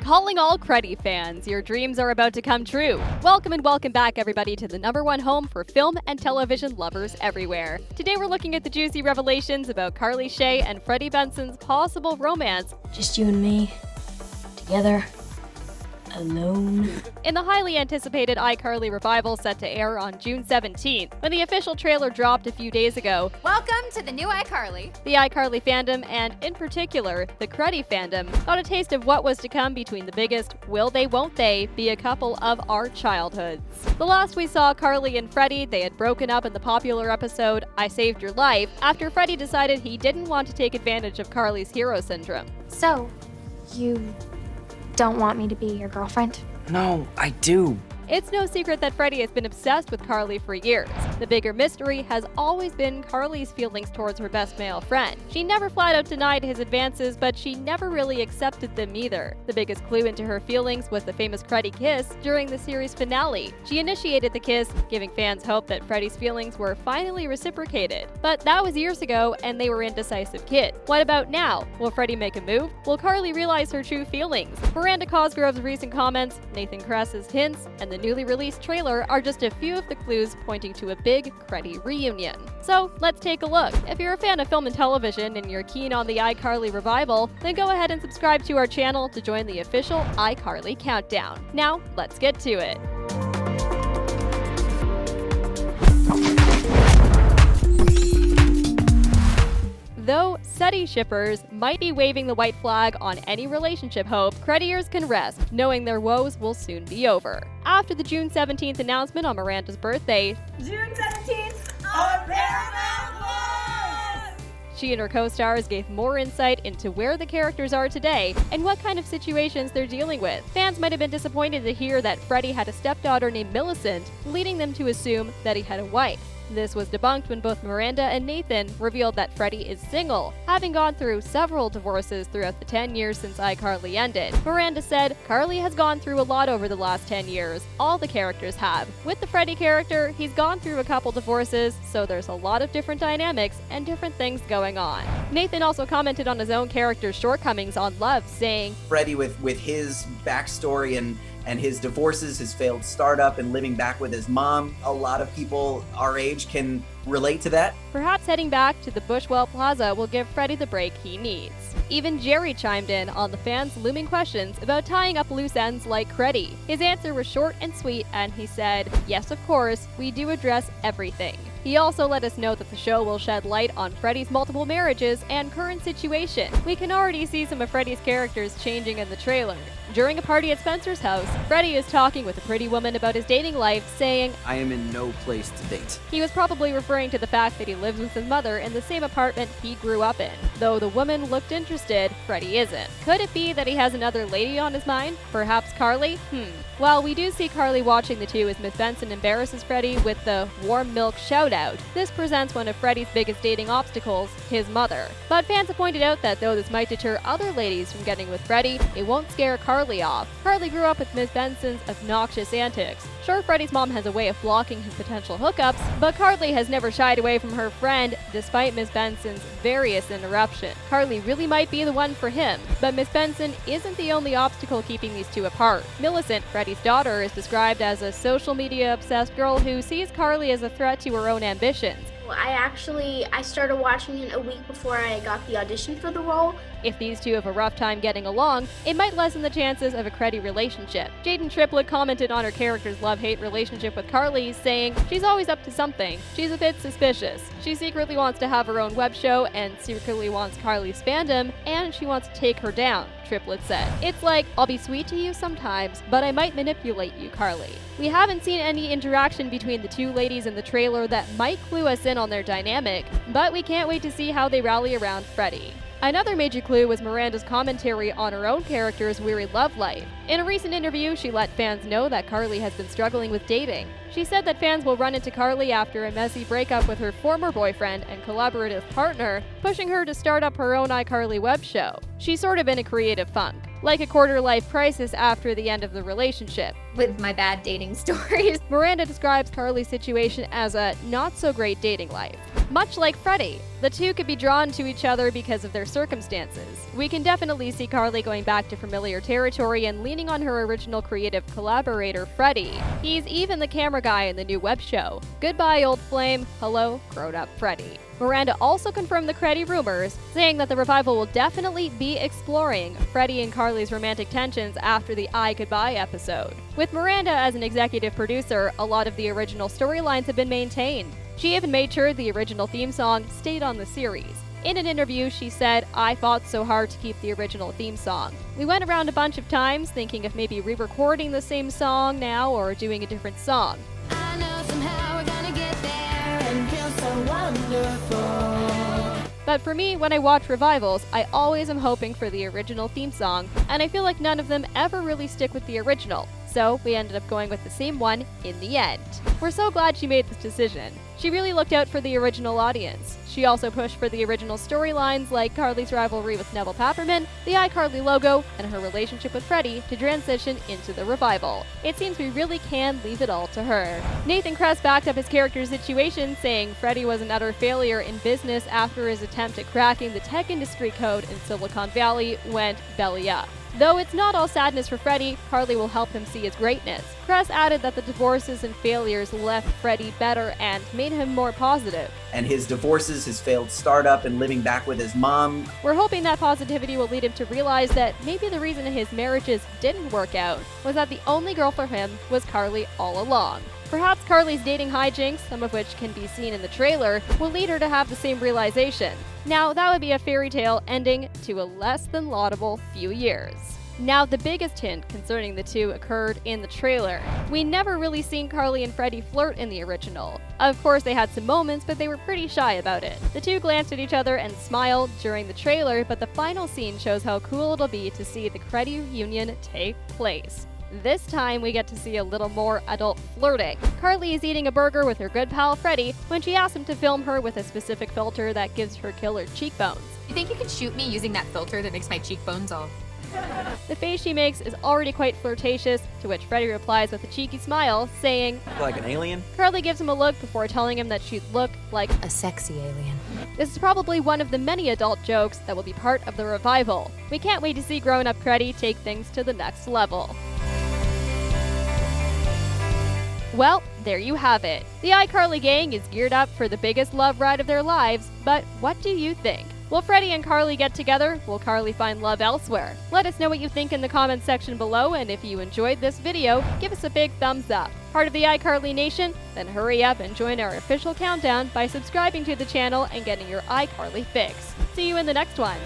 Calling all CREDDIE fans, your dreams are about to come true. Welcome and welcome back, everybody, to the #1 home for film and television lovers everywhere. Today we're looking at the juicy revelations about Carly Shay and Freddie Benson's possible romance. Just you and me, together, alone. In the highly anticipated iCarly revival set to air on June 17th, when the official trailer dropped a few days ago. Welcome to the new iCarly. The iCarly fandom, and in particular, the CREDDIE fandom, got a taste of what was to come between the biggest will they won't they be a couple of our childhoods. The last we saw Carly and Freddie, they had broken up in the popular episode I Saved Your Life after Freddie decided he didn't want to take advantage of Carly's hero syndrome. So, you don't want me to be your girlfriend? No, I do. It's no secret that Freddie has been obsessed with Carly for years. The bigger mystery has always been Carly's feelings towards her best male friend. She never flat out denied his advances, but she never really accepted them either. The biggest clue into her feelings was the famous CREDDIE kiss during the series finale. She initiated the kiss, giving fans hope that Freddie's feelings were finally reciprocated. But that was years ago, and they were indecisive kids. What about now? Will Freddie make a move? Will Carly realize her true feelings? Miranda Cosgrove's recent comments, Nathan Kress's hints, and the newly released trailer are just a few of the clues pointing to a big CREDDIE reunion. So let's take a look. If you're a fan of film and television and you're keen on the iCarly revival, then go ahead and subscribe to our channel to join the official iCarly countdown. Now, let's get to it. Though SETI shippers might be waving the white flag on any relationship hope, CREDDIers can rest, knowing their woes will soon be over. After the June 17th announcement on Miranda's birthday, June 17th on Paramount+! She and her co-stars gave more insight into where the characters are today and what kind of situations they're dealing with. Fans might have been disappointed to hear that Freddie had a stepdaughter named Millicent, leading them to assume that he had a wife. This was debunked when both Miranda and Nathan revealed that Freddie is single, having gone through several divorces throughout the 10 years since iCarly ended. Miranda said, "Carly has gone through a lot over the last 10 years. All the characters have. With the Freddie character, he's gone through a couple divorces, so there's a lot of different dynamics and different things going on." Nathan also commented on his own character's shortcomings on Love, saying, Freddie with his backstory and his divorces, his failed startup, and living back with his mom. A lot of people our age can relate to that. Perhaps heading back to the Bushwell Plaza will give Freddie the break he needs. Even Jerry chimed in on the fans' looming questions about tying up loose ends like CREDDIE. His answer was short and sweet, and he said, "Yes, of course, we do address everything." He also let us know that the show will shed light on Freddie's multiple marriages and current situation. We can already see some of Freddie's characters changing in the trailer. During a party at Spencer's house, Freddie is talking with a pretty woman about his dating life, saying, I am in no place to date. he was probably referring to the fact that he lives with his mother in the same apartment he grew up in. Though the woman looked interested, Freddie isn't. Could it be that he has another lady on his mind? Perhaps Carly? Well, we do see Carly watching the two as Miss Benson embarrasses Freddie with the warm milk shout-out. This presents one of Freddie's biggest dating obstacles, his mother. But fans have pointed out that though this might deter other ladies from getting with Freddie, it won't scare Carly off. Carly grew up with Miss Benson's obnoxious antics. Sure, Freddie's mom has a way of blocking his potential hookups, but Carly has never shied away from her friend despite Miss Benson's various interruptions. Carly really might be the one for him, but Miss Benson isn't the only obstacle keeping these two apart. Millicent, Freddie's daughter, is described as a social media obsessed girl who sees Carly as a threat to her own ambitions. I started watching it a week before I got the audition for the role. If these two have a rough time getting along, it might lessen the chances of a CREDDIE relationship. Jaden Triplett commented on her character's love-hate relationship with Carly, saying, "She's always up to something. She's a bit suspicious. She secretly wants to have her own web show and secretly wants Carly's fandom, and she wants to take her down," Triplett said. "It's like, I'll be sweet to you sometimes, but I might manipulate you, Carly." We haven't seen any interaction between the two ladies in the trailer that might clue us in on their dynamic, but we can't wait to see how they rally around Freddie. Another major clue was Miranda's commentary on her own character's weary love life. In a recent interview, she let fans know that Carly has been struggling with dating. She said that fans will run into Carly after a messy breakup with her former boyfriend and collaborative partner, pushing her to start up her own iCarly web show. She's sort of in a creative funk, like a quarter-life crisis after the end of the relationship. with my bad dating stories. Miranda describes Carly's situation as a not-so-great dating life. Much like Freddie, the two could be drawn to each other because of their circumstances. We can definitely see Carly going back to familiar territory and leaning on her original creative collaborator, Freddie. He's even the camera guy in the new web show. Goodbye, old flame. Hello, grown-up Freddie. Miranda also confirmed the CREDDIE rumors, saying that the revival will definitely be exploring Freddie and Carly's romantic tensions after the I Goodbye episode. With Miranda as an executive producer, a lot of the original storylines have been maintained. She even made sure the original theme song stayed on the series. In an interview, she said, "I fought so hard to keep the original theme song. We went around a bunch of times thinking of maybe re-recording the same song now or doing a different song. I know somehow we're gonna get there and feel so wonderful." But for me, when I watch revivals, I always am hoping for the original theme song, and I feel like none of them ever really stick with the original. So we ended up going with the same one in the end. We're so glad she made this decision. She really looked out for the original audience. She also pushed for the original storylines like Carly's rivalry with Neville Papperman, the iCarly logo, and her relationship with Freddie to transition into the revival. It seems we really can leave it all to her. Nathan Kress backed up his character's situation, saying Freddie was an utter failure in business after his attempt at cracking the tech industry code in Silicon Valley went belly up. Though it's not all sadness for Freddie, Carly will help him see his greatness. Kress added that the divorces and failures left Freddie better and made him more positive. And his divorces, his failed startup, and living back with his mom. We're hoping that positivity will lead him to realize that maybe the reason his marriages didn't work out was that the only girl for him was Carly all along. Perhaps Carly's dating hijinks, some of which can be seen in the trailer, will lead her to have the same realization. Now, that would be a fairy tale ending to a less than laudable few years. Now, the biggest hint concerning the two occurred in the trailer. We never really seen Carly and Freddie flirt in the original. Of course, they had some moments, but they were pretty shy about it. The two glanced at each other and smiled during the trailer, but the final scene shows how cool it'll be to see the CREDDIE reunion take place. This time, we get to see a little more adult flirting. Carly is eating a burger with her good pal Freddie when she asks him to film her with a specific filter that gives her killer cheekbones. You think you can shoot me using that filter that makes my cheekbones all... The face she makes is already quite flirtatious, to which Freddie replies with a cheeky smile, saying, Like an alien? Carly gives him a look before telling him that she'd look like a sexy alien. This is probably one of the many adult jokes that will be part of the revival. We can't wait to see grown-up CREDDIE take things to the next level. Well, there you have it. The iCarly gang is geared up for the biggest love ride of their lives, but what do you think? Will Freddie and Carly get together? Will Carly find love elsewhere? Let us know what you think in the comments section below, and if you enjoyed this video, give us a big thumbs up. Part of the iCarly Nation? Then hurry up and join our official countdown by subscribing to the channel and getting your iCarly fix. See you in the next one.